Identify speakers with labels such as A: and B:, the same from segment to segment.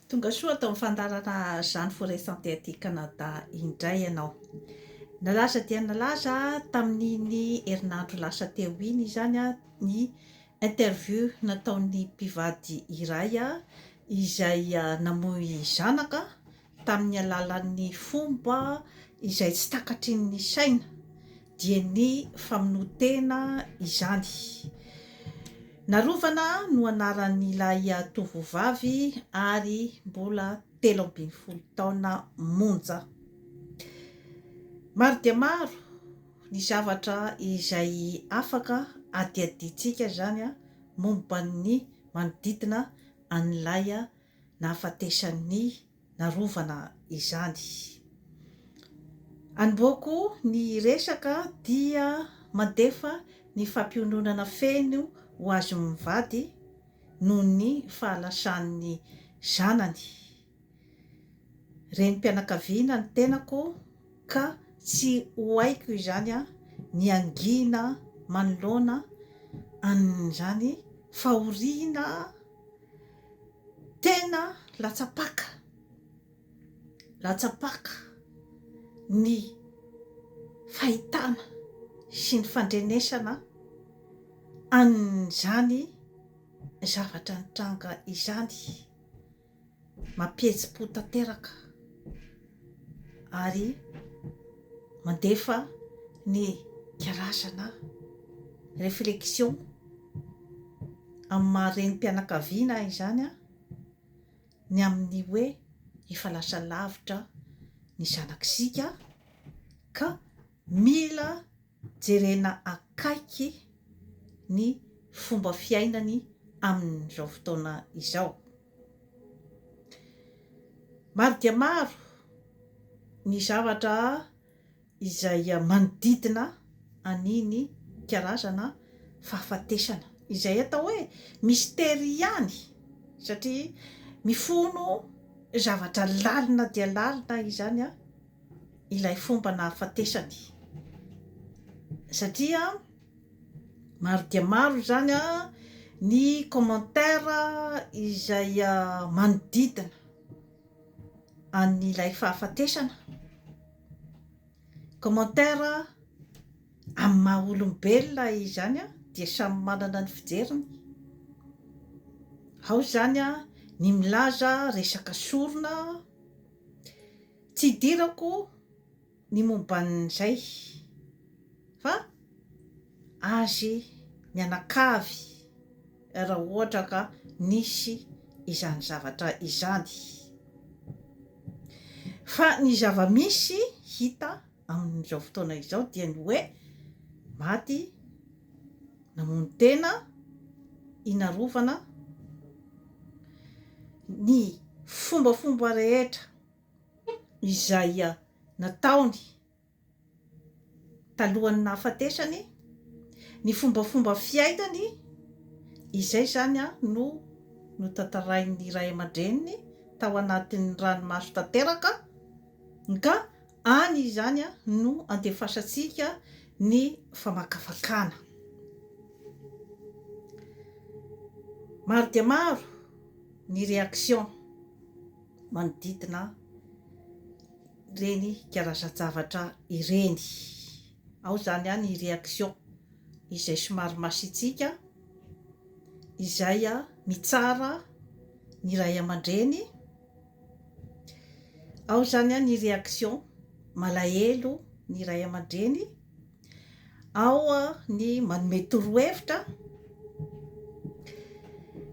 A: Tonga soa atao fandarana Jeanne Forêt Santé Canada indray ianao. Nalaza dia nalaza tamin'iny herinandro lasa teo iny zany ny interview nataon'ny mpivady iray izay namoy zanaka tamin'ny alalan'ny fomba izay tsy takatrin'ny saina dia ny famonotena izany. Narovana no anaran'ilay tovovavy ary mbola 13 taona monja. Maro dia maro ny zavatra izay afaka adiadintsika zany momba ny manodidina an'ilay nahafatesan'ny narovana izany. Aniboko ny resaka dia mandefa ny fampiononana feno ho azy mivady noho ny fahalasan'ny zanany. Renim-pianakaviana ny tenako ka tsy ho haiko izany ny angina manoloana an'izany fahoriana tena latsapaka ny fahitana sy ny fandrenesana an'izany zavatra nitranga izany, mampihetsi-po tanteraka ary mandefa ny karazana réflexion amin'ny maha-renim-pianakaviana izany ny amin'ny hoe efa lasa lavitra ny zanakisika ka mila jerena akaiky ny fomba fiainany amin'izao fotoana izao. Maro dia maro ny zavatra izay manodidina an'iny karazana fahafatesana izay atao hoe mistera ihany satria mifono zavatra lalina dia lalina izany ilay fomba nahafatesany, satria maro dia maro zany ny commentaire izay manodidina an'ilay fahafatesana. Commentaire amin'ny maha olombelona izany dia samy manana ny fijeriny. Ao zany ny milaza resaka sorona, tsy idirako ny momban'izay fa azy mianakavy raha ohatra ka nisy izany zavatra izany. Fa ny zava-misy hita amin'izao fotoana izao dia ny hoe maty, namono tena, inarovana, ny fombafomba rehetra izay nataony talohan'ny nahafatesany, ny fombafomba fiainany izay zany no tantarain'ny ray aman-dreniny tao anatin'ny ranomaso tanteraka, ka any izany no andefasantsika ny famakafakana. Maro dia maro ny réaction manodidina reny karazan-javatra ireny. Ao zany ny réaction izay somary masiantsika, izay mitsara ny ray aman-dreny. Ao zany ny réaction malahelo ny ray aman-dreny. Ao ny manome torohevitra.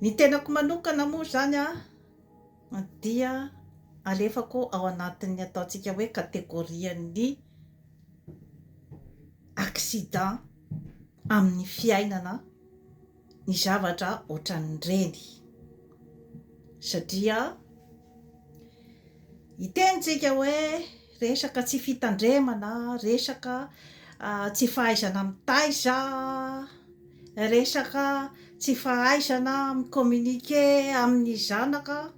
A: Ny tenako manokana moa zany dia alefako ao anatin'ny ataontsika hoe kategorian'ny accident amin'ny fiainana ny zavatra ohatran'ireny, satria hitentsika hoe resaka tsy fitandremana, resaka tsy fahaizana mitaiza, resaka tsy fahaizana mi-communiquer amin'ny zanaka.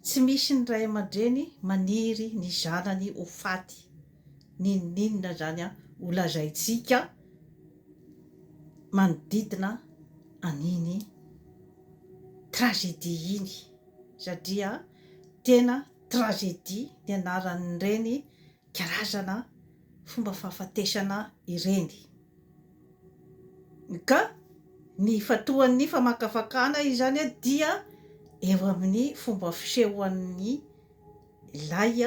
A: Tsy misy ny ray aman-dreny maniry ny zanany ho faty, ninona zany ho lazaintsika manodidina an'iny tragédie iny. satria tena tragédie ny anaran'ireny karazana fomba fahafatesana ireny. Ka ny fatoan'ny famakafakana izany dia eo amin'ny fomba fisehoan'ny ilay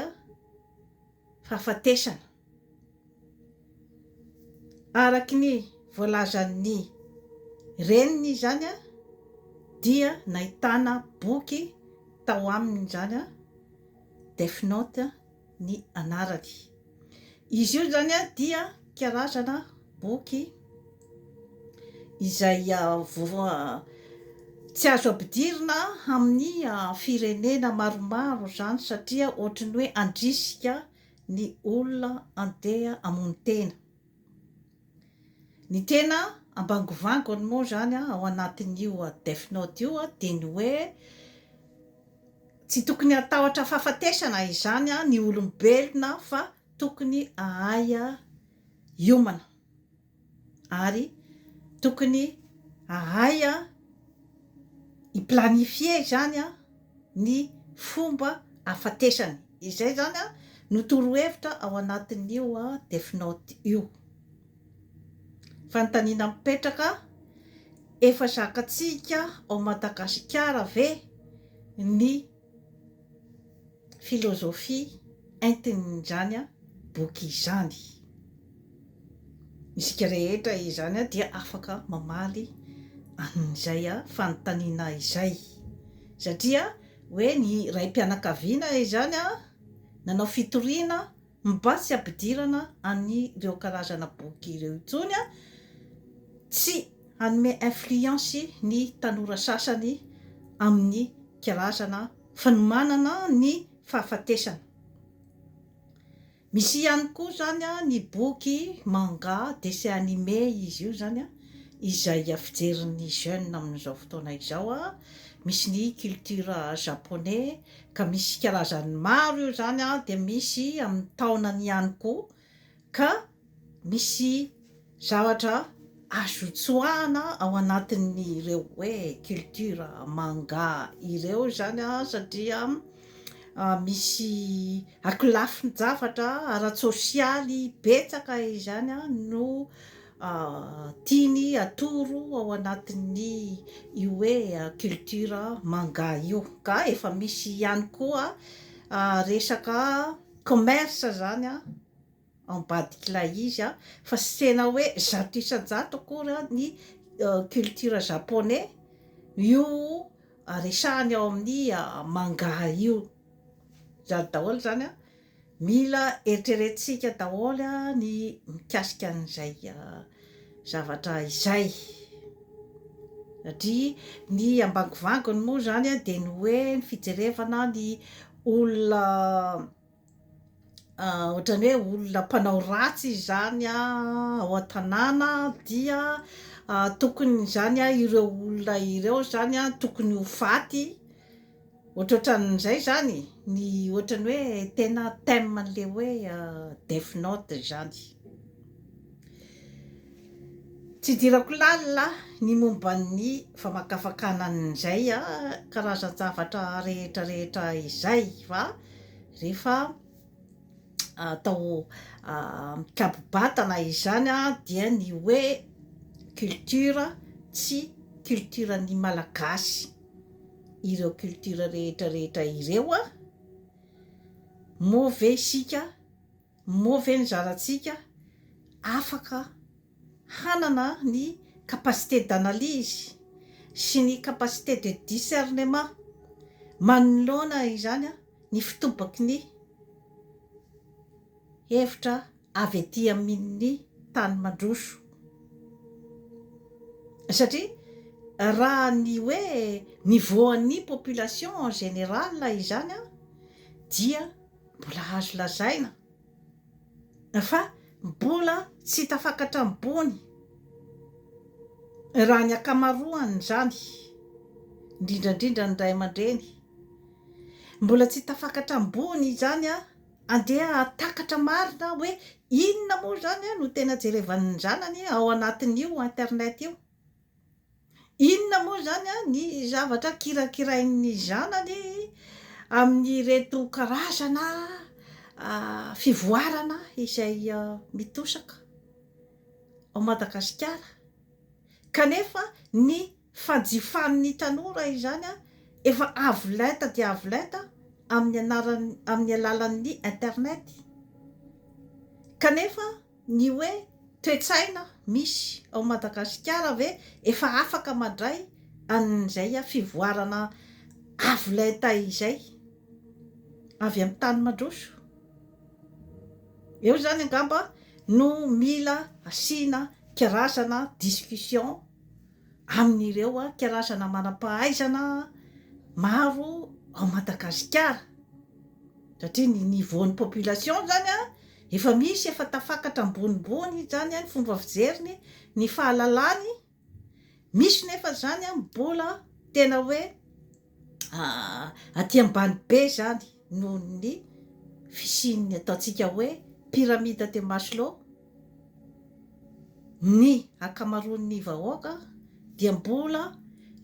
A: fahafatesana. Araky ny voalazan'ny reniny izany dia nahitana boky tao aminy izany Death Note ny anarany. Izy io zany dia karazana boky izay tsy azo ampidirina amin'ny firenena maromaro zany satria ohatrany hoe andrisika ny olona andeha hamono tena. Ny tena ambangovangony moa zany ao anatin'io Death Note io dia ny hoe tsy tokony hatahotra fahafatesana izany ny olombelona fa tokony ahay hiomana ary tokony ahay hiplanifie zany ny fomba hafatesany. Izay zany no torohevitra ao anatin'io Death Note io. Fanontaniana mipetraka, efa zakatsika ao Madagasikara ve ny filôzofia entin'izany boky izany? Isika rehetra izany dia afaka mamaly an'izay fanontaniana izay satria hoe ny raim-pianakaviana izany nanao fitoriana mba tsy ampidirana an'ireo karazana boky ireo intsony tsy hanome influence ny tanora sasany amin'ny karazana fanomanana ny fahafatesana. Misy ihany koa zany ny boky manga dessin animé izy io zany izay fijerin'ny jeune amin'izao fotoana izao. Misy ny culture japonais ka misy karazany maro io zany dia misy amin'ny taonany ihany koa ka misy zavatra azo tsoahana ao anatin'ireo hoe culture manga ireo zany satria misy akolafin-javatra ara-tsosialy betsaka izany no tiany atoro ao anatin'ny io hoe culture manga io. Ka efa misy ihany koa resaka commerce zany ambadik'ilay izy fa sy tena hoe zato isan-jato akory ny culture japonais io resahany ao amin'ny manga io. Zany daholo zany mila eritreretintsika daholo ny mikasika an'izay zavatra izay satria ny ambangovangony moa zany dia ny hoe ny fijerevana ny olona ohatrany hoe olona mpanao ratsy zany ao an-tanàna dia tokony zany ireo olona ireo zany tokony ho faty. Ohatrohatran'izay zany ny ohatrany hoe tena thème an'le hoe Death Note zany. Tsy dirako lalina ny momban'ny famakafakana an'izay karazan-javatra rehetrarehetra izay fa rehefa atao mikabobatana izany dia ny hoe culture tsy culture ny malagasy. Ireo culture rehetrarehetra ireo move isika, move ny zanatsika afaka hanana ny capacité d'analyse sy ny capacité de discernement manoloana izany ny fitobaky ny hevitra avy etỳ amin'ny tany mandroso. Satria raha ny hoe nivoan'ny population en général izany dia mbola azo lazaina fa mbola tsy tafakatra ambony raha ny akamaroany zany, indrindrandrindra ny ray aman-dreny mbola tsy tafakatra ambony zany andeha takatra marina hoe inona moa zany no tena jerevan'ny zanany ao anatin'io internet io, inona moa zany ny zavatra kirakirain'ny zanany amin'ireto karazana fivoarana izay mitosaka ao Madagasikara, kanefa ny fanjifan'ny tanora izany efa avo lenta dia avo lenta amin'ny alalan'ny internet, kanefa ny hoe toe-tsaina misy ao Madagasikara ve efa afaka mandray an'izay fivoarana avo lenta izay avy amin'ny tany mandroso. Eo zany angamba no mila asiana karazana discussion amin'ireo karazana manam-pahaizana maro ao Madagasikara, satria ny niveau-ny population zany efa misy, efa tafakatra ambonimbony zany ny fomba fijeriny, ny fahalalany misy, nefa zany mbola tena hoe aty ambany be zany noho ny fisian'ny ataontsika hoe pyramide de Maslow. Ny akamaroan'ny vahoaka dia mbola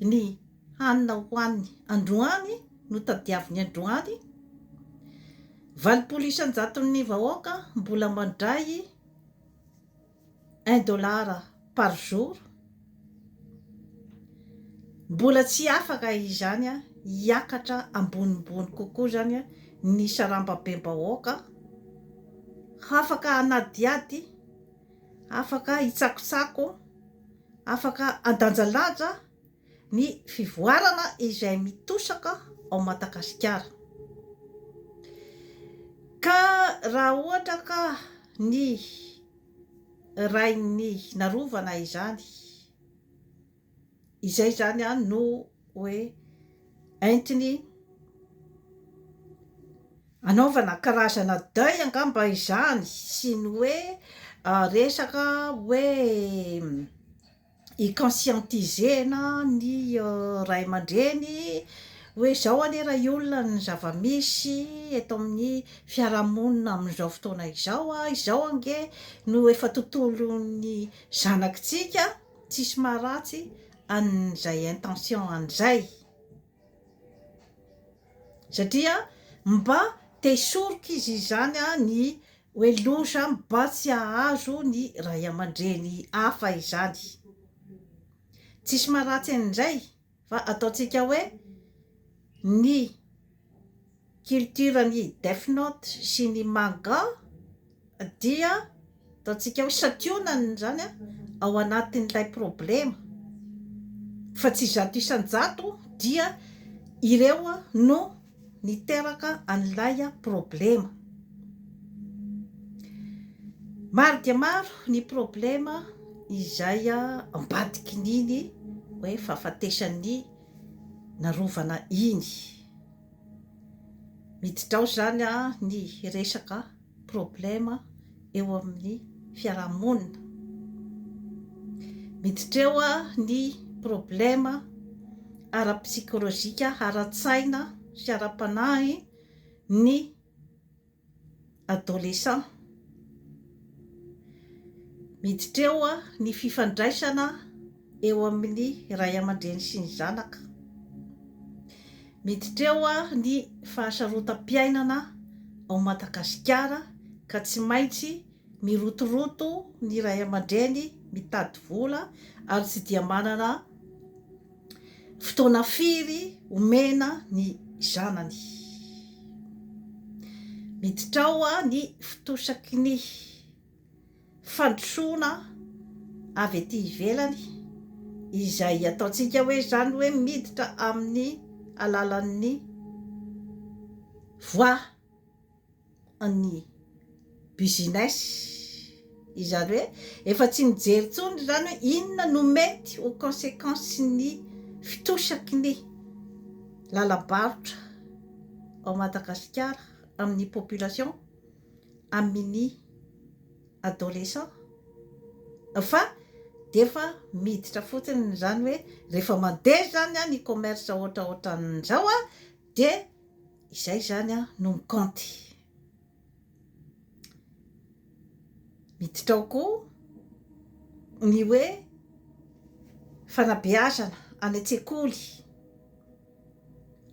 A: ny hanina hoaniny androany no tadiavin'ny androany, 80% vahoaka mbola mandray $1 par jour. Mbola tsy afaka izany hiakatra ambonimbony kokoa zany ny sarambabem-bahoaka, afaka hanadiady, afaka hitsakotsako, afaka andanjalanja ny fivoarana izay mitosaka ao Madagasikara. Ka raha ohatra ka ny rain'ny narovana izany, izay zany no hoe entiny anaovana karazana deuil angamba izany, sy ny hoe resaka hoe i-conscientisena ny ray aman-dreny hoe zao anie raha olona ny zava-misy eto amin'ny fiarahamonina amin'izao fotoana izao ange no efa tontolon'ny zanakitsika, tsisy maharatsy an'izay intention an'izay, satria mba te hisoroka izy izany ny hoe loza mba tsy hahazo ny ray aman-dreny hafa izany. Tsisy maharatsy an'izay fa ataontsika hoe ny culture ny Death Note sy ny manga dia ataontsika hoe sationany zany ao anatin'ilay problema, fa tsy zato isan-jato dia ireo no niteraka an'ilay problema. Maro dia maro ny problema izay ambadiky niny hoe fahafatesan'ny narovana iny. Miditra ao zany ny resaka problema eo amin'ny fiarahamonina, miditra eo ny problema ara-psikolojika, ara-tsaina sy ara-panahy ny adolescent, miditra eo ny fifandraisana eo amin'ny ray aman-dreny sy ny zanaka, miditra eo ny fahasarotam-piainana ao Madagasikara, ka tsy maintsy mirotoroto ny ray aman-dreny mitady vola ary tsy dia manana fotoana firy omena ny zanany. Miditra ao ny fitosaky ny fandrosoana avy aty ivelany, izay ataontsika hoe zany hoe miditra amin'ny alalan'ny voie ny business, izany hoe efa tsy mijery tsony zany hoe inona no mety ho conséquence ny fitosaky ny lalam-barotra ao Madagasikara amin'ny population, amin'ny adolescent, fa defa miditra fotsiny zany hoe rehefa mandeha zany ny commerce ohatraohatran'izao de izay zany no mikanty. Miditra ao koa ny hoe fanabeazana any an-tsekoly,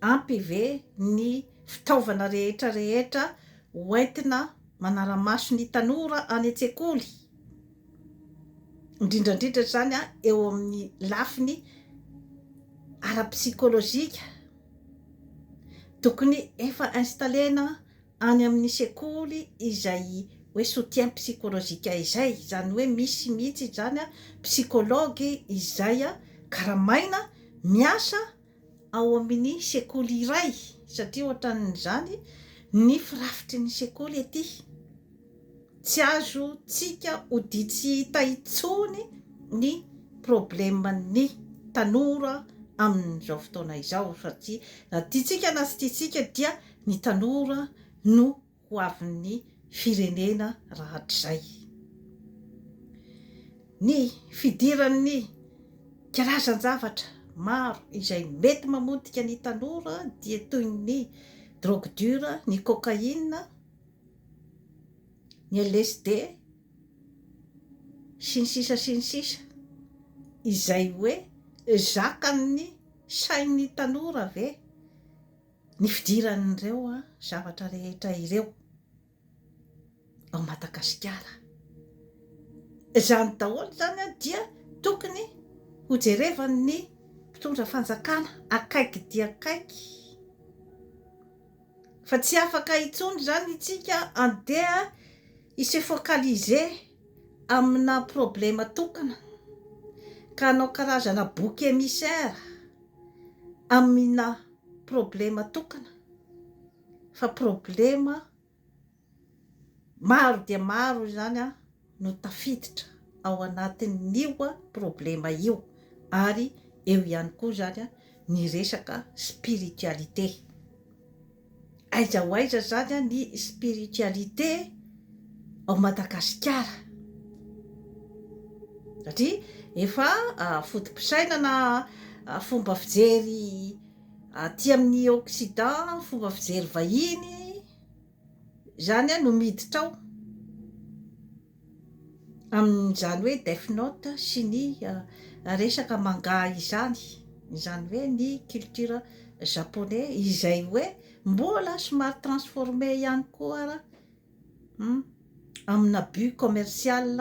A: ampy ve ny fitaovana rehetra hoentina manara-maso ny tanora any an-tsekoly, indrindrandrindra zany eo amin'ny lafiny ara-psikolojika, tokony efa installena any amin'ny sekoly izay hoe soutien psychologique izay, zany hoe misy mihitsy zany psychologue izay karamaina miasa ao amin'ny sekoly iray, satria ohatran'izany ny firafitry ny sekoly ety tsy azo tsika hoditsy hita intsony ny probleman'ny tanora amin'izao fotoana izao, satria na tiatsika na sy tiatsika dia ny tanora no ho avin'ny firenena rahatrizay. Ny fidiran'ny karazan-javatra maro izay mety mamodika ny tanora dia toy ny drogue dure, ny cocaïne, ny LSD sy ny sisa izay hoe zakan'ny sain'ny tanora ve ny fidiran'ireo zavatra rehetra ireo ao Madagasikara. Zany daholo zany dia tokony hojerevan'ny mpitondra fanjakana akaiky dia akaiky, fa tsy afaka intsony zany itsika andeha ise focaliser amina problema tokana ka anao karazana bouc émissaire amina problema tokana, fa problema maro dia maro zany no tafiditra ao anatin'io problema io, ary eo ihany koa zany ny resaka spiritualité. Aiza ho aiza zany ny spiritualité ao Madagasikara, satria efa fotom-pisainana fomba fijery aty amin'ny Occident, fomba fijery vahiny zany no miditra ao amin'izany hoe Death Note sy ny resaka manga izany, izany hoe ny culture japonais izay hoe mbola somary transformé ihany koa amina but commercial,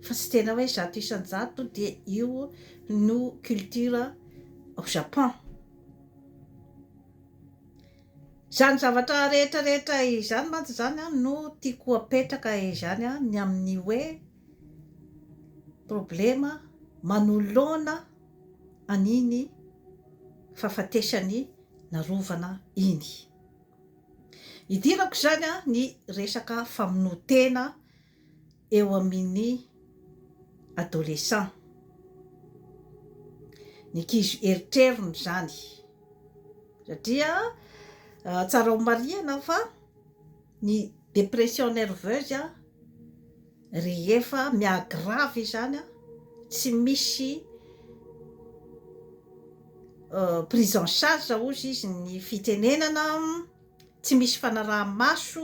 A: fa tsy tena hoe zato isan-jato dia io no culture au Japon. Zany zavatra rehetrarehetra izany mantsy zany no tiako apetraka izany ny amin'ny hoe problema manoloana an'iny fahafatesany narovana iny. Idirako zany ny resaka famonotena eo amin'ny adolescent, ny ankizy eritrerony zany, satria tsara ho marihana fa ny dépression nerveuse rehefa miagravy zany tsy misy prise en charge ozy izy ny fitenenana, tsy misy fanaraha-maso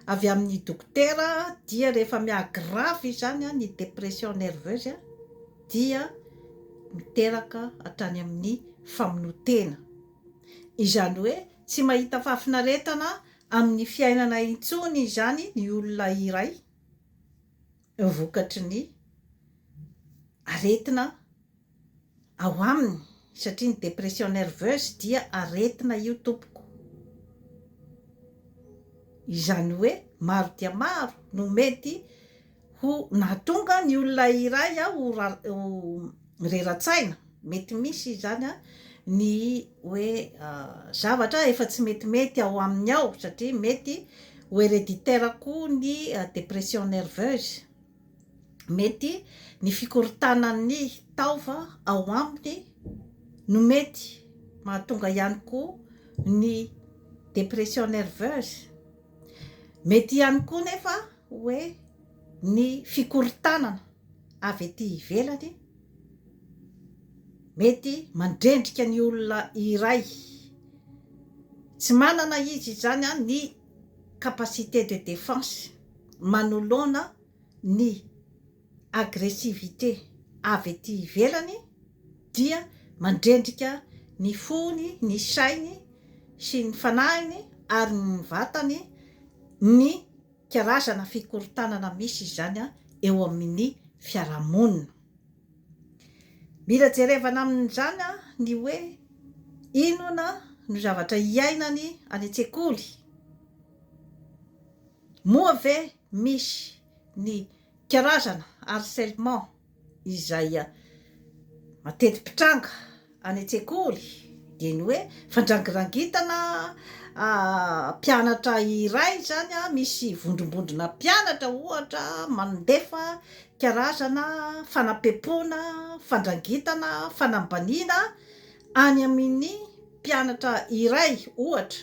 A: avy amin'ny dokotera, dia rehefa miagravy zany ny dépression nerveuse dia miteraka hatrany amin'ny famonotena, izany hoe tsy mahita fahafinaretana amin'ny fiainana intsony zany ny olona iray vokatry ny aretina ao aminy, satria ny dépression nerveuse dia aretina io tompoko, izany hoe maro dia maro no mety ho nahatonga ny olona iray ho reratsaina, mety misy zany ny hoe zavatra efa tsy metimety ao aminy ao, satria mety ho héréditaire koa ny dépression nerveuse, mety ny fikorontanan'ny taova ao aminy no mety mahatonga ihany koa ny dépression nerveuse, mety ihany koa nefa hoe ny fikorontanana avy ety ivelany mety mandrendrika ny olona iray, tsy manana izy zany ny capacité de défense, manoloana ny agressivité avy ety ivelany, dia mandrendrika ny fony, ny sainy sy ny fanahiny ary ny vatany ny karazana fikorotanana misy izany eo amin'ny fiarahamonina. Mila jerevana amin'izany ny hoe inona no zavatra iainany any an-tsekoly. Moa ve misy ny karazana harcèlement izay mateti-pitranga any an-tsekoly, dia ny hoe fandrangirangitana mpianatra iray zany misy vondrombondrona mpianatra ohatra mandefa karazana fanampiampona, fandrangitana, fanambaniana any amin'ny mpianatra iray ohatra,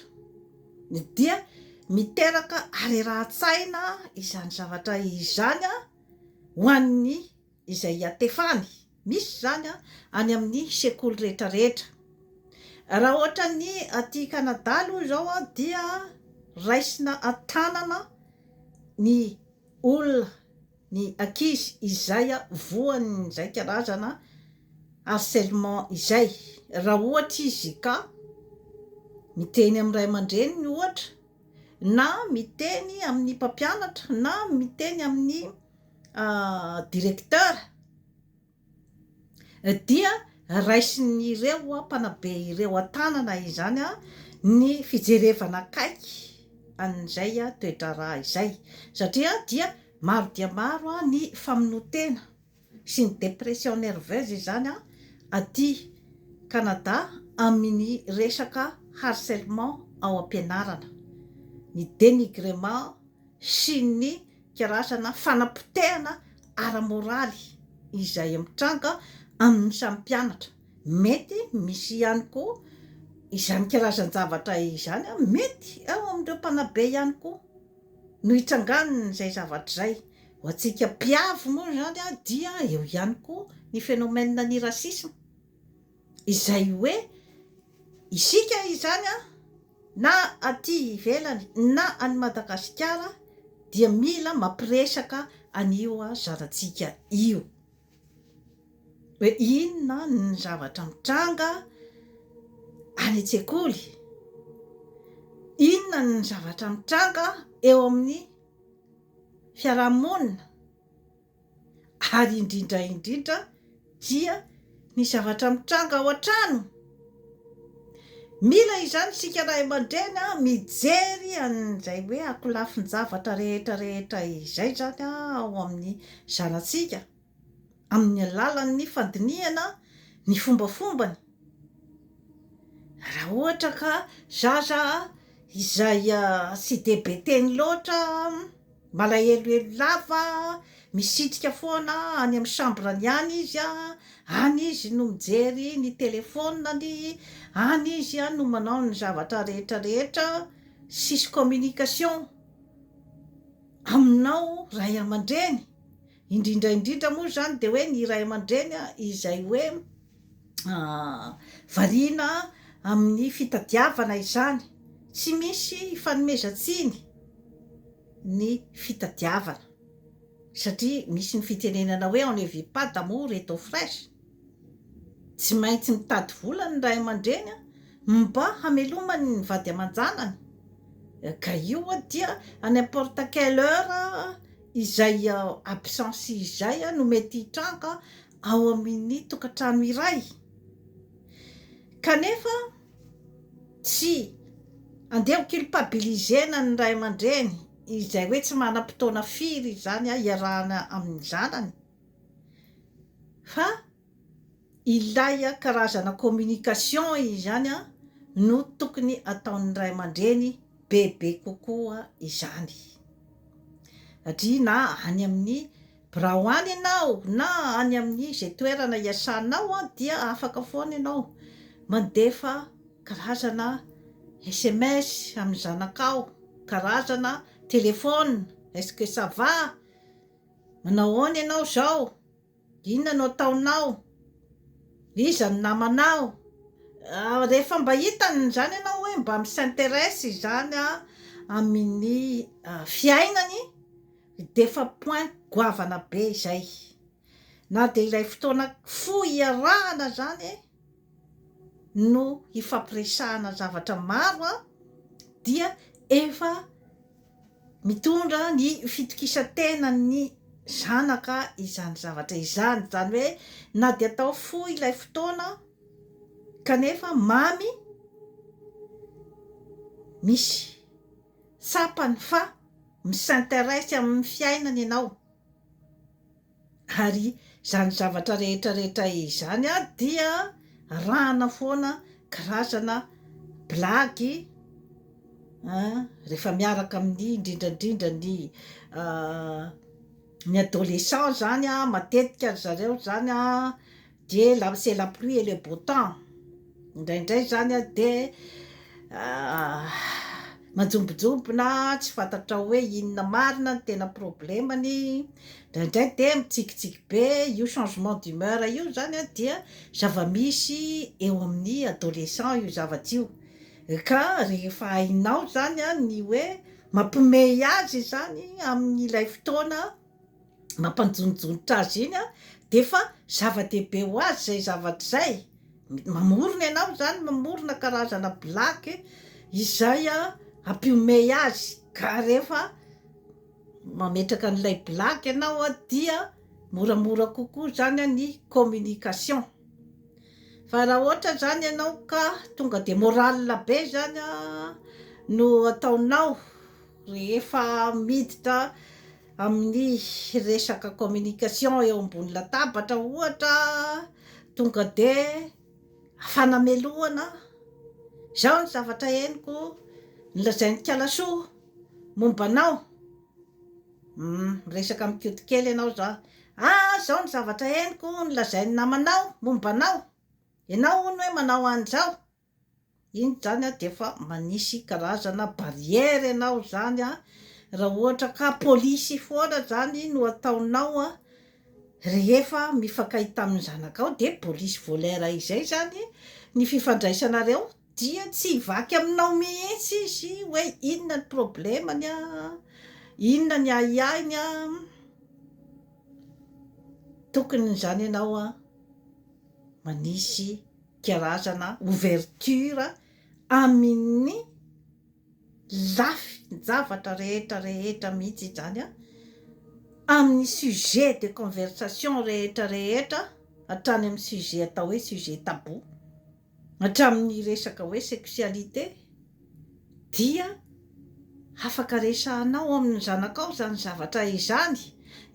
A: dia miteraka arerahan-tsaina izany zavatra izany ho an'ny izay atefany. Misy zany any amin'ny sekoly rehetrarehetra. Raha ohatra ny aty Kanada aloha zao dia raisina an-tanana ny olona, ny ankizy izay voan'izay karazana harcèlement izay. Raha ohatra izy ka miteny amin'ny ray aman-dreniny ohatra, na miteny amin'ny mpampianatra, na miteny amin'ny directeur, dia raisin'ireo mpanabe ireo an-tanana izany ny fijerevana akaiky an'izay toe-draharaha izay, satria dia maro dia maro ny famonotena sy ny dépression nerveuse izany aty Kanada amin'ny resaka harcèlement ao am-pianarana, ny dénigrement sy ny karazana fanapotehana ara-moraly izay mitranga amin'ny samy mpianatra. Mety misy ihany koa izany karazan-javatra izany mety ao amin'ireo mpanabe ihany koa no hitsanganiny izay zavatra izay. Ho antsika mpiavo moa zany dia eo ihany koa ny phénomène ny rasisme, izay hoe isika izany na aty ivelany na any Madagasikara dia mila mampiresaka an'io zanantsika io, hoe inona ny zavatra mitranga any an-tsekoly, inona ny zavatra mitranga eo amin'ny fiarahamonina, ary indrindra dia ny zavatra mitranga ao an-trano. Mila izany sika ray aman-dreny mijery an'izay hoe akolafin-javatra rehetrarehetra izay zany ao amin'ny zanatsika, amin'ny alalan'ny fandiniana ny fombafombany. Raha ohatra ka zaza izay sy de be teny loatra, malahelohelo lava, misitrika foana any amin'ny chambrany any izy any izy no mijery ny telefoniny, any izy no manao ny zavatra rehetrarehetra, sisy communication aminao ray aman-dreny. Indrindra moa zany de hoe ny ray aman-dreny izay hoe variana amin'ny fitadiavana izany, tsy misy fanomezan-tsiny ny fitadiavana, satria misy ny fitenenana hoe on ne vit pas d'amour et d'eau fraîche. Tsy maintsy mitady vola ny ray aman-dreny mba hamelomany ny vady aman-janany, ka io dia à n'importe quelle heure izay absence izay no mety hitranga ao amin'ny tokantrano iray. Kanefa tsy andeha culpabilisena ny ray aman-dreny izay hoe tsy manam-potoana firy izany iarahana amin'ny zanany, fa ilay karazana communication izany no tokony ataon'ny ray aman-dreny bebe kokoa izany. Satria na any amin'ny birao any ianao, na any amin'ny izay toerana iasanao dia afaka foana ianao mandefa karazana SMS amin'ny zanakao, karazana telefona, est-ce que ça va, manao ahoana ianao zao, inona no ataonao, iza ny namanao. Rehefa mba hitany zany ianao hoe mba s'intéresse zany amin'ny fiainany, defa point goavana be izay. Na de ilay fotoana fohy iarahana zany no hifampiresahana zavatra maro a dia efa mitondra ny fitokisantena ny zanaka izany zavatra izany, zany hoe na de atao fo ilay fotoana kanefa mamy misy sapany fa misinteresse amin'ny fiainany ianao. Ary zany zavatra rehetrarehetra izany a dia rahana foana karazana blagy rehefa miaraka amin'ny indrindrandrindra ny adolescent zany a, matetika zareo zany a de c'est la pluie et le beau temps, indraindray zany a de manjombojombona tsy fantatra hoe inona marina ny tena problemany, indraindray de mitsikitsiky be. Io changement d'humeur io zany a dia zava-misy eo amin'ny adolescent io zavatra io, ka rehefa hainao zany a ny hoe mampimey azy zany amin'ilay fotoana mampanjonjonitra azy iny a, de fa zava-dehibe ho azy zay zavatra zay. Mamorona ianao zany, mamorona karazana blaky izay a ampiomey azy, ka rehefa mametraka an'ilay blaky ianao a dia moramora kokoa zany a ny communication. Fa raha ohatra zany ianao ka tonga de morale be zany a no ataonao rehefa miditra amin'ny resaka communication eo ambony latabatra ohatra, tonga de fanameloana, zao ny zavatra henoko nolazain'ny Kalasoa momba anao, resaka mikotikely ianao za, zao ny zavatra henoko nolazain'ny namanao momba anao, ianao hono hoe manao an'izao. Iny zany a de fa manisy karazana barrière ianao zany a, raha ohatra ka polisy foana zany no ataonao a rehefa mifankahita amin'ny zanakao, de polisy volaire izay zany ny fifandraisanareo, dia tsy hivaky aminao mihitsy izy hoe inona ny problemany a, inona ny aiainy a. Tokony zany ianao a manisy karazana ouverture amin'ny lafy zavatra rehetra mihitsy zany a, amin'ny sujet de conversation rehetrarehetra, hatrany amin'ny sujet atao hoe sujet tabou, hatramin'ny resaka hoe sexualité, dia afaka resahanao amin'ny zanakao zany zavatra izany.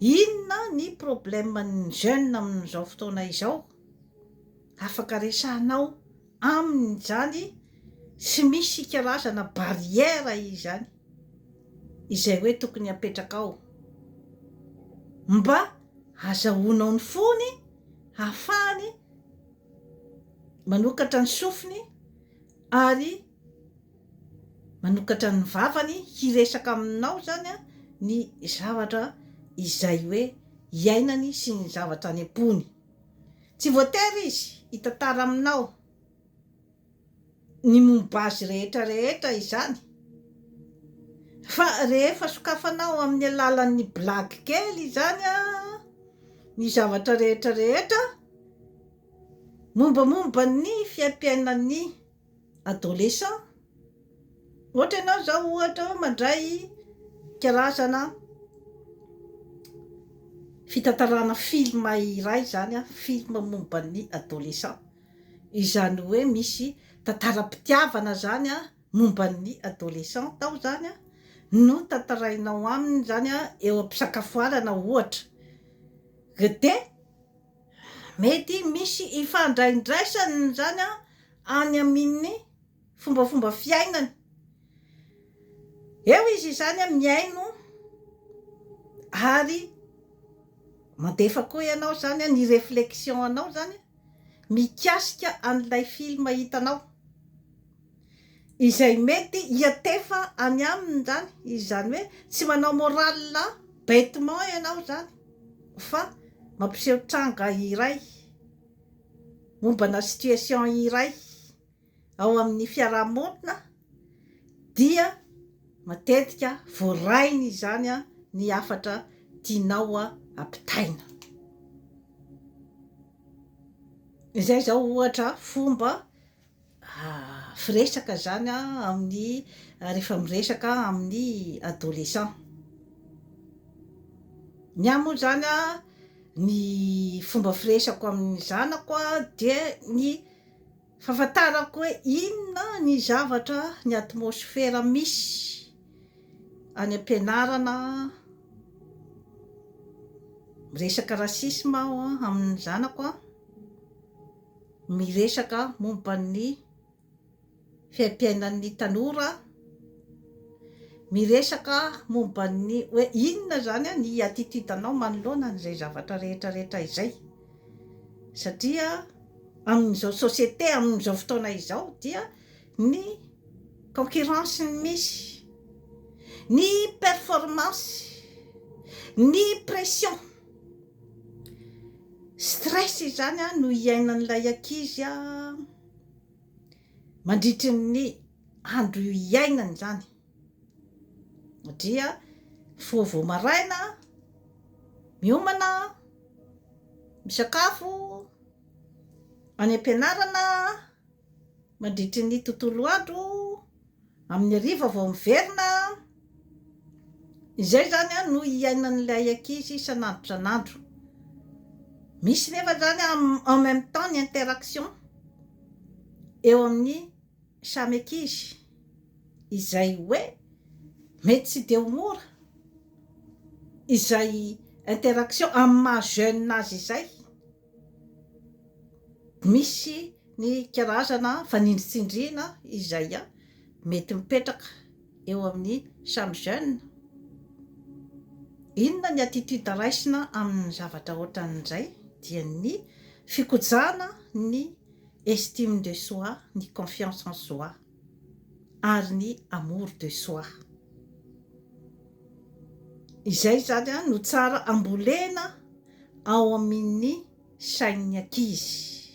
A: Inona ny probleman'ny jeune amin'izao fotoana izao, afaka resahanao amin'izany, sy misy karazana barrière izany izay hoe tokony apetraka ao, mba azahoanao ny fony, hafahany manokatra ny sofiny ary manokatra ny vavany hiresaka aminao zany a ny zavatra izay hoe iainany sy ny zavatra any am-pony. Tsy voatery izy hitantara aminao ny momba azy rehetrarehetra izany, fa rehefa sokafanao amin'ny alalan'ny blagy kely zany a ny zavatra rehetrarehetra mombamomba ny fiaim-piainan'ny adolescent. Ohatra ianao zao ohatra mandray karazana fitantarana film iray zany a, film momba ny adolescent, izany hoe misy tantaram-pitiavana zany a momba ny adolescent tao zany a, no tantarainao aminy zany a eo am-pisakafoanana ohatra, de mety misy ifandraindraisany zany a any amin'ny fombafomba fiainany. Eo izy zany a miaino ary mandefa koa ianao zany a ny réflexion anao zany mikasika an'ilay film hitanao, izay mety hiatefa any aminy zany. Izany hoe tsy manao morale bêtement ianao zany, fa mampiseho tranga iray mombana situation iray ao amin'ny fiarahamonina, dia matetika voarainy zany a ny hafatra tianao a ampitaina. Izay zao ohatra fomba firesaka zany amin'ny rehefa miresaka amin'ny adolescent. Miha moa zany ny fomba firesako amin'ny zanako dia ny fahafantarako hoe inona ny zavatra ny atmosfera misy any am-pianarana. Miresaka rasisma aho amin'ny zanako miresaka momba ny fiaim-piainan'ny tanora, miresaka momba ny hoe inona zany ny attitude-nao manoloana an'izay zavatra rehetrarehetra izay, satria amin'izao société amin'izao fotoana izao dia ny concurrence misy, ny performance, ny pression, stress zany no iainan'ilay ankizy mandritry ny andro iainany zany. Satria vao maraina miomana, misakafo any am-pianarana mandritry ny tontolo andro, amin'ny hariva vao miverina. Izay zany no iainan'ilay ankizy isan'andro. Misy nefa zany en même temps ny interaction eo amin'ny samy ankizy izay hoe mety tsy de ho mora, izay interaction amin'ny maha jeune azy izay. Misy ny karazana fanindrin-tsindriana izay mety mipetraka eo amin'ny samy jeune. Inona ny attitude raisina amin'ny zavatra ohatran'izay dia ny fikojana, ny estime de soi, ny confiance en soi ary ny amour de soi. Izay zany no tsara ambolena ao amin'ny sain'ny ankizy,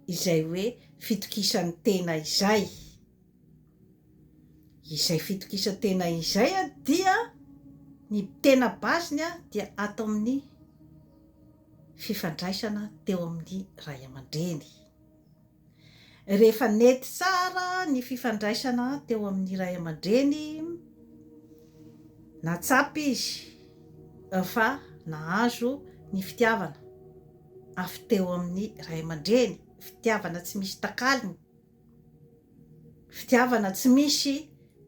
A: izay hoe fitokisan'ny tena izay. Izay fitokisan'ny tena izay dia ny tena baziny dia ato amin'ny fifandraisana teo amin'ny ray aman-dreny. Rehefa nety tsara ny fifandraisana teo amin'ny ray aman-dreny, natsapa izy fa nahazo ny fitiavana avy teo amin'ny ray aman-dreny, fitiavana tsy misy takaliny, fitiavana tsy misy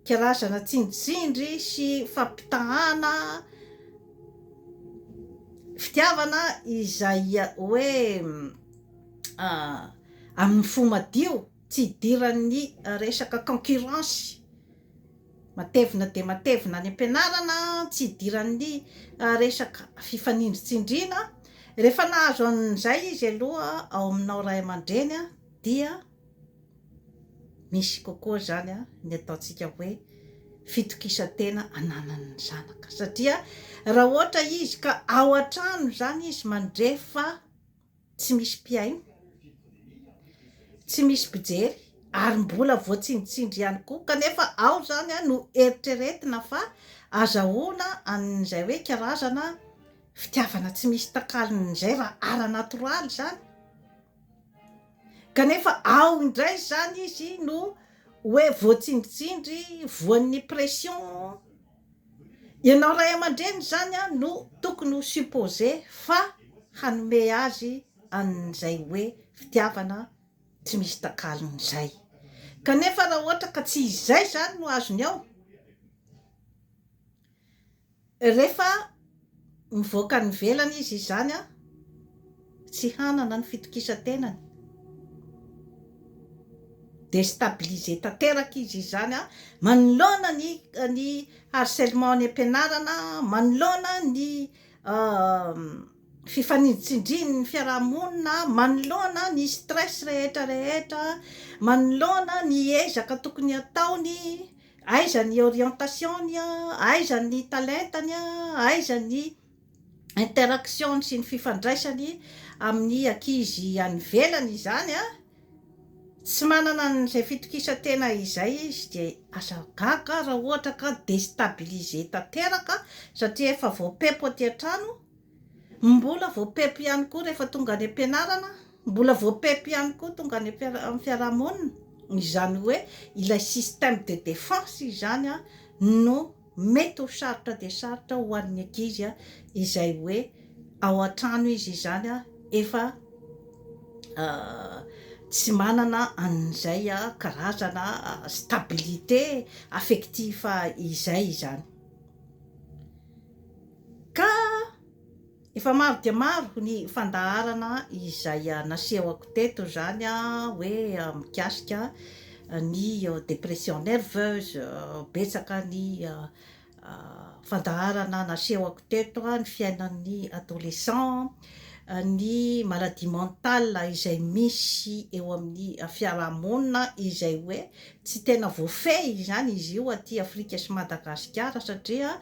A: karazana tsindritsindry sy fampitahana, fitiavana izay hoe amin'ny fo madio, tsy idiran'ny resaka concurrence matevina de matevina any am-pianarana, tsy idiran'ny resaka fifanindrin-tsindriana. Rehefa nahazo an'izay izy aloha ao aminao ray aman-dreny dia misy kokoa zany ny ataontsika hoe fitokisantena ananan'ny zanaka. Satria raha ohatra izy ka ao an-trano zany izy mandrefa tsy misy mpiaino, tsy misy mpijery ary mbola voatsindritsindry ihany koa, kanefa ao zany no eritreretina fa azahoana an'izay hoe karazana fitiavana tsy misy takalin'izay raha ara-natoraly zany. Kanefa ao indray zany izy no hoe voatsindritsindry, voan'ny pression. Ianao ray aman-dreny zany no tokony ho supposé fa hanome azy an'izay hoe fitiavana tsy misy takalin'izay. Kanefa raha ohatra ka tsy izay zany no azony ao, rehefa mivoaka ny velany izy zany tsy hanana ny fitokisan-tenany, déstabiliser tanteraka izy zany manoloana ny harcèlement any am-pianarana, manoloana ny fifanindritsindriny ny fiarahamonina, manoloana ny stress rehetrarehetra, manoloana ny ezaka tokony ataony, aiza ny orientation-ny, aiza ny talentany, aiza ny interaction sy ny fifandraisany amin'ny ankizy any velany zany tsy manana an'izay fitokisantena izay izy dia asa gaga raha ohatra ka déstabiliser tanteraka, satria efa voapepo aty an-trano, mbola voapepo ihany koa rehefa tonga any am-pianarana mbola voapepy ihany koa tonga any amin'ny fiarahamonina. Izany hoe ilay système de défense izany a no mety ho sarotra de sarotra ho an'ny ankizy a izay hoe ao an-trano izy izany a efa tsy manana an'izay a karazana stabilité affective izay izany. Ka efa maro dia maro ny fandaharana izay nasehoko teto zany a hoe mikasika ny dépression nerveuse, betsaka ny fandaharana nasehoko teto ny fiainan'ny adolescent, ny maladie mentale izay misy eo amin'ny fiarahamonina izay hoe tsy tena voafehy izany izy io aty Afrika sy Madagasikara, satria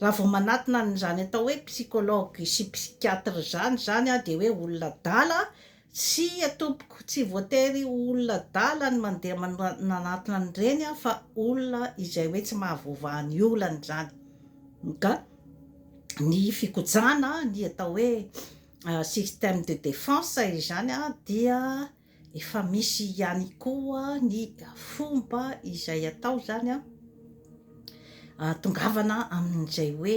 A: raha vao manatona n'izany atao hoe psychologue sy psychiatre zany a de hoe olona adala sy atompoko, tsy voatery olona adala ny mandeha manatona an'ireny a fa olona izay hoe tsy mahavoava ny olana zany. Ka ny fikojana ny atao hoe système de défense izany a dia efa misy ihany koa ny fomba izay atao zany a tongavana amin'izay hoe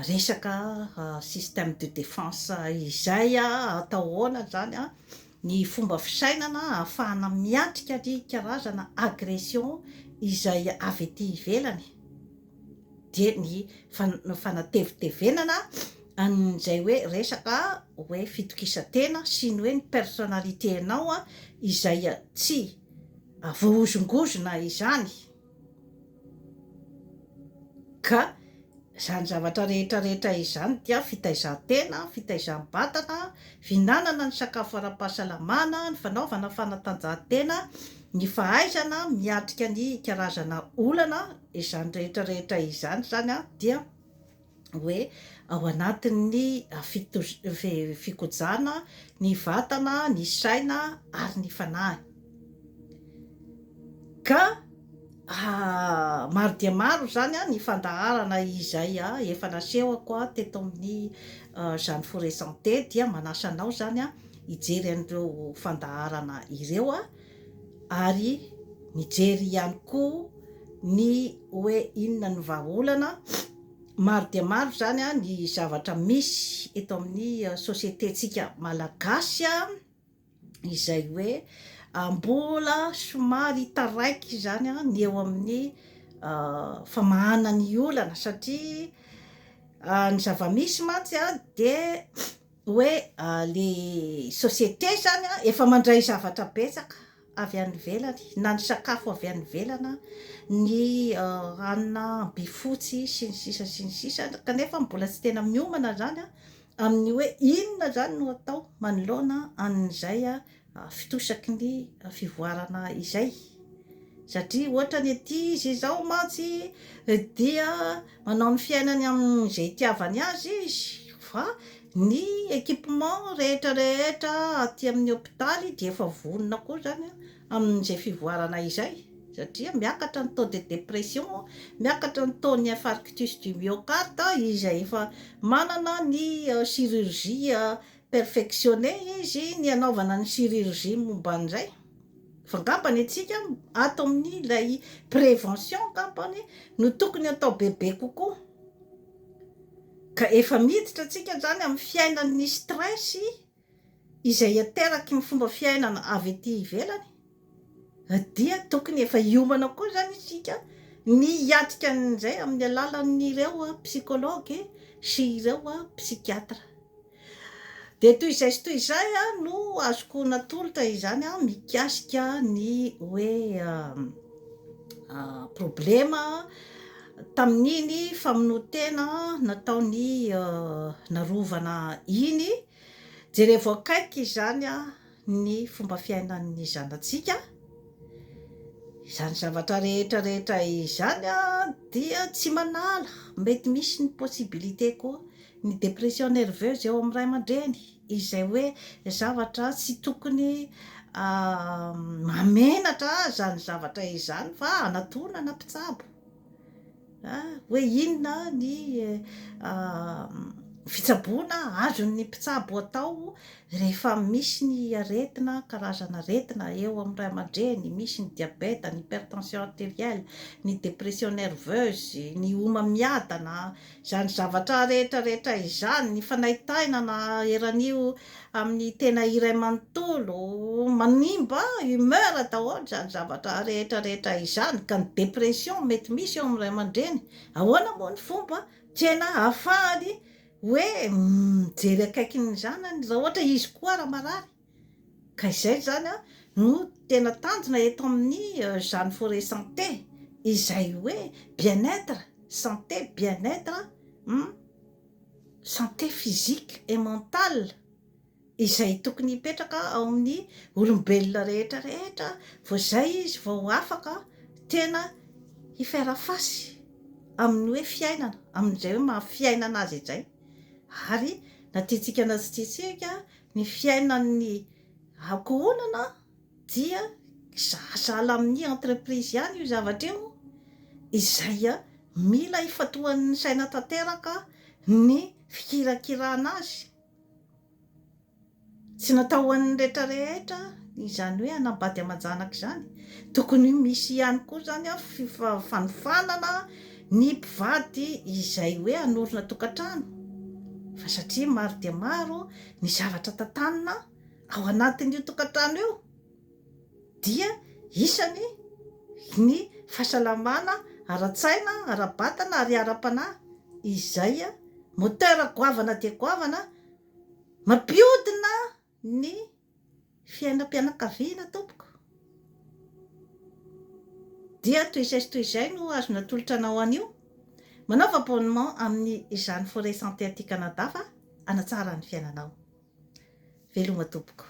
A: resaka système de défense izay a atao ahoana zany a ny fomba fisainana ahafahana miatrika ny karazana agression izay avy ety ivelany, de ny fanatevitevenana an'izay hoe resaka hoe fitokisantena sy ny hoe ny personnalité anao a izay tsy voahozongozona izany. Ka zany zavatra rehetrarehetra izany dia fitaizan-tena, fitaizam-batana, fihinanana ny sakafo ara-pahasalamana, ny fanaovana fanatanjahantena, ny fahaizana miatrika ny karazana olana, izany rehetrarehetra izany zany a dia hoe ao anatin'ny fikojana ny vatana, ny saina ary ny fanahy. Ka maro dia maro zany a ny fandaharana izay efa nasehoko teto amin'ny Jeanne Forêt Santé, dia manasa anao zany a hijery an'ireo fandaharana ireo a, ary mijery ihany koa ny hoe inona ny vahaolana. Maro dia maro zany a ny zavatra misy eto amin'ny sociététsika malagasy a izay hoe mbola somary taraiky zany a ny eo amin'ny famahana ny olana, satria ny zava-misy mantsy a de hoe le société zany a efa mandray zavatra betsaka avy any ivelany, na ny sakafo avy any ivelana, ny hanina bifotsy sy ny sisa sy ny sisa, kanefa mbola tsy tena miomana zany a amin'ny hoe inona zany no atao manoloana an'izay fitosaky ny fivoarana izay. Satria ohatra ny aty izy zao mantsy dia manao ny fiainany amin'izay itiavany azy izy, fa ny équipement rehetrarehetra aty amin'ny hôpitaly de efa vonona koa zany amin'izay fivoarana izay, satria miakatra ny taux de dépression, miakatra ny taux ny infarctus du myocarde izay efa manana ny chirurgie perfectionné izy ny anaovana ny chirurgie momba an'izay. Fa ngambany atsika ato amin'ny ilay prévention ngambany no tokony atao bebe kokoa. Ka efa miditra atsika zany amin'ny fiainan'ny stress izay ateraky ny fomba fiainana avy ety ivelany, dia tokony efa hiomana koa zany isika ny hiatrika an'izay amin'ny alalan'ireo psychologue sy ireo psychiatre. De toy izay sy toy izay no azoko natolotra izany mikasika ny hoe problema tamin'iny famonotena nataony narovana iny, jereo akaiky izany ny fomba fiainan'ny zanatsika. Izany zavatra rehetrarehetra izany dia tsy manala, mety misy ny possibilité koa ny dépression nerveuse eo amin'ny ray aman-dreny, izay hoe zavatra tsy tokony mamenatra zany zavatra izany fa anatona mpitsabo, hoe inona ny fitsaboana azon'ny mpitsabo atao rehefa misy ny aretina, karazana aretina eo amin'ny ray aman-dreny, misy ny diabeta, ny hypertension arterielle, ny dépression nerveuse, ny homamiadana, izany zavatra rehetrarehetra izany, ny fanaitaina na eran'io amin'ny tena iray manontolo, manimba humeur daholo izany zavatra rehetrarehetra izany, ka ny dépression mety misy eo amin'ny ray aman-dreny. Ahoana moa ny fomba tena ahafahany hoe mijery akaikiny ny zanany raha ohatra izy koa raha marary. Ka izay zany no tena tanjona eto amin'ny Jeanne Forêt santé, izay hoe bien-être, santé, bien-être, santé physique et mentale, izay tokony hipetraka ao amin'ny olombelona rehetrarehetra, vao izay izy vao afaka tena hifaira fasy amin'ny hoe fiainana, amin'izay hoe mahafiainana azy izay. Ary natiantsika natsitsika ny fiainan'ny ankohonana dia sahala amin'ny entreprise ihany io zavatra io, izay mila ifatohan'ny saina tanteraka ny fikirakirana azy. Tsy natao an'ny rehetrarehetra izany hoe hanambady aman-janaka izany, tokony misy ihany koa zany fanofanana ny mpivady izay hoe hanorina tokantrano, fa satria maro dia maro ny zavatra tantanina ao anatin'io tokantrano io, dia isany ny fahasalamana ara-tsaina, ara-batana ary ara-panahy, izay moteur goavana dia goavana mampihodina ny fiainam-pianakaviana tompoko. Dia toy izay sy toy izay no azona tolotra anao an'io. Manaova abonnement amin'ny Jeanne Forêt santé aty Canada fa hanatsara ny fiainanao. Veloma tompoko.